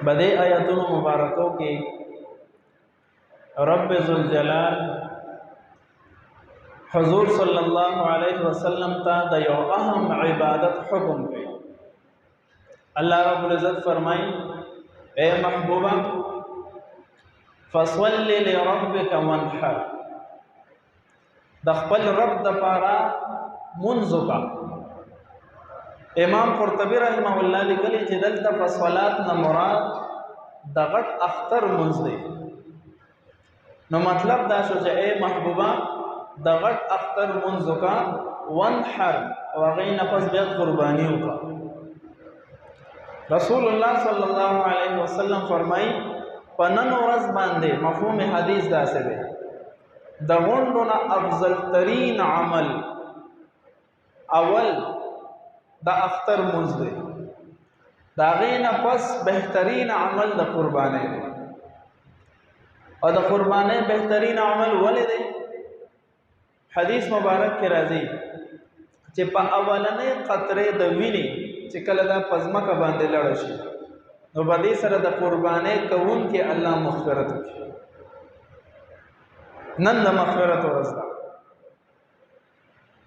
بدے آیاتون مبارکوں کے رب ذوالجلال حضور صلی اللہ علیہ وسلم تا دا یو اہم عبادت حکم گئی. اللہ رب العزت فرمائی اے محبوبہ فصل لربک وانحر، د خپل رب د پارا منځ کا. امام قرطبی رحمه الله لیکلی چې دلته فصلات نه مراد د غټ اختر منځ دی. نو مطلب دا شو چې اے محبوبہ د غټ اختر منځ کا وانحر او هغې نه پس بیا قرباني وکړه. رسول الله صلی الله علیه وسلم فرمایي په نن ورځ باندې مفهوم حدیث داسې دی د غونډو نه افضل ترین عمل اول د اختر منځ دی، د هغې نه پس بهترین عمل د قربانۍ دی. او د قربانۍ بهترین عمل ولې دی؟ حدیث مبارک کې راځي چې په اولنۍ قطرې د وینې چې کله دا په ځمکه باندې لړه شي نو په دې سره د قربانۍ کوونکي الله مغفرت وکړي. نن د مغفرت ورځ ده.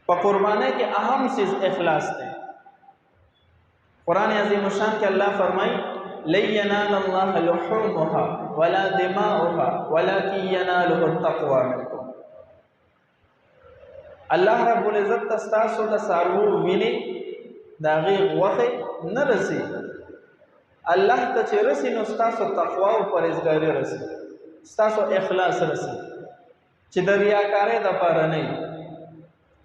په قربانۍ کې اهم چیز اخلاص دی. قرآن عظیم الشان کې الله فرمایي لن ينال الله لحومها ولا دماؤها ولكن يناله التقوى منكم. الله رب العزت تاسو د څاروو وینې د هغې غوښې نه رسي، الله ته چې رسي نو ستاسو تقوا او پرهیزګاري رسي، ستاسو اخلاص رسي چې د ریاکارۍ دپاره نه وي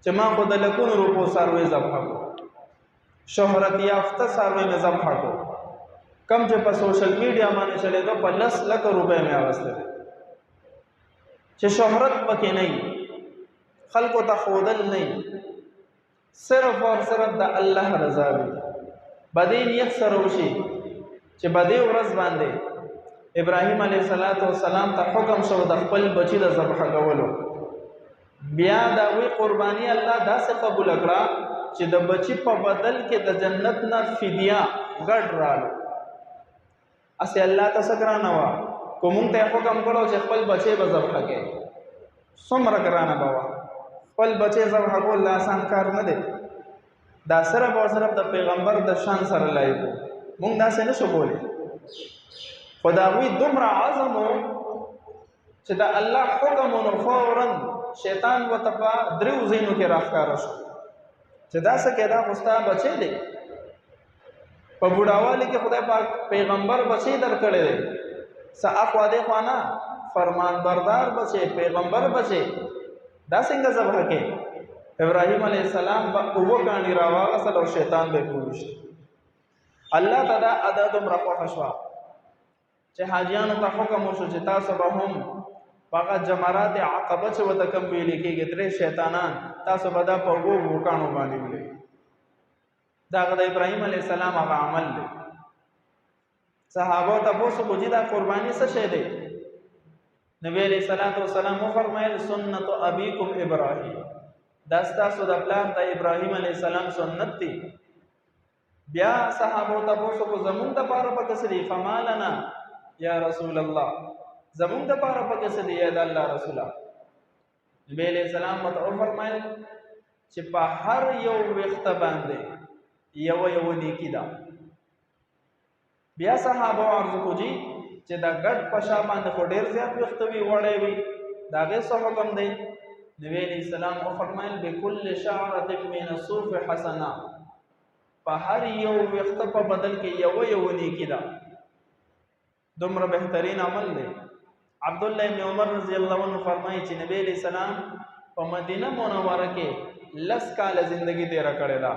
چې ما خو د لکونو روپو څاروی ذبحه کړو، شهرت یافته څاروی مې ذبحه کړو، کم چې په سوشل میډیا باندې چلېدو په 10 لکه روپۍ مې اغوستی دی چې شهرت پکې نه وي، خلکو ته ښودل نه وي، صرف اور صرف د الله رضا وي. بدې نیت سره وشي چې بدې ورځ باندې ابراهیم علیه السلام ته حکم شو د خپل بچي د ذبحه کولو، بیا د هغوی قرباني الله داسې قبول کړه چې د بچي په بدل کې د جنت نه فدیه ګډ رالو. هسې الله ته څه ګرانه وه که مونږ ته یې حکم کړو چې خپل بچی به ذبحه کوې، څومره ګرانه به وه. خپل بچی ذبحه کول د آسان کار نه دی، دا صرف او صرف د پیغمبر د شان سره لایق و. مونږ داسې نه شو کولی، خو د هغوی دومره عزم و چې د الله حکم و نو فورا شیطان ورته په 3 ځایونو کې راښکاره شو چې دا څه کې دا خو ستا بچی دی، په بوډاوالي کې خدای پاک پیغمبر بچی درکړی دی، څه اخوا دېخوا نه، فرمان بردار بچی، پیغمبر بچی، دا څنګه ذبحه کې؟ ابراهیم علیه السلام به 7 کاڼي راواغستل او شیطان به یې وویشت. الله ته دا ادا دومره خوښه شوه چې حاجیانو ته حکم وشو چې تاسو به هم په هغه جمرات عقبه چې ورته کوم ویلې کېږي 3 شیطانان تاسو به دا په 7 کاڼو باندې ولئ. دا هغه د ابراهیم علیه السلام هغه عمل دی. صحابو تپوس وکړو چې دا قرباني څه شی دی؟ نبی علیه السلام وفرمایل سنت ابیکم ابراهیم، دا ستاسو د پلار د ابراهیم علیه السلام سنت دی. بیا صحابو تپوس وکړو زمونږ دپاره پکې څه دی؟ فما لنا یا رسول الله، زمونږ دپاره پکې څه دی یا د الله رسوله؟ نبی علیه السلام ورته وفرمایل چې په هر یو ویښته باندې یو نیکي ده. بیا صحابه عرض کو جی چې دا ګډ په شا باندې خو ډېر زیات ویښته وي، وړی وي، د هغې څه حکم دی؟ نبی علیه السلام وفرمایل بکل شعرة من الصوف حسنه، په هر یو ویښته په بدل کې یو نیکي ده. دومره بهترین عمل دی. عبدالله ابن عمر رضی الله عنه فرمایي چې نبی علیه السلام په مدینه منوره کې 10 کاله زندگی تیره کړې ده.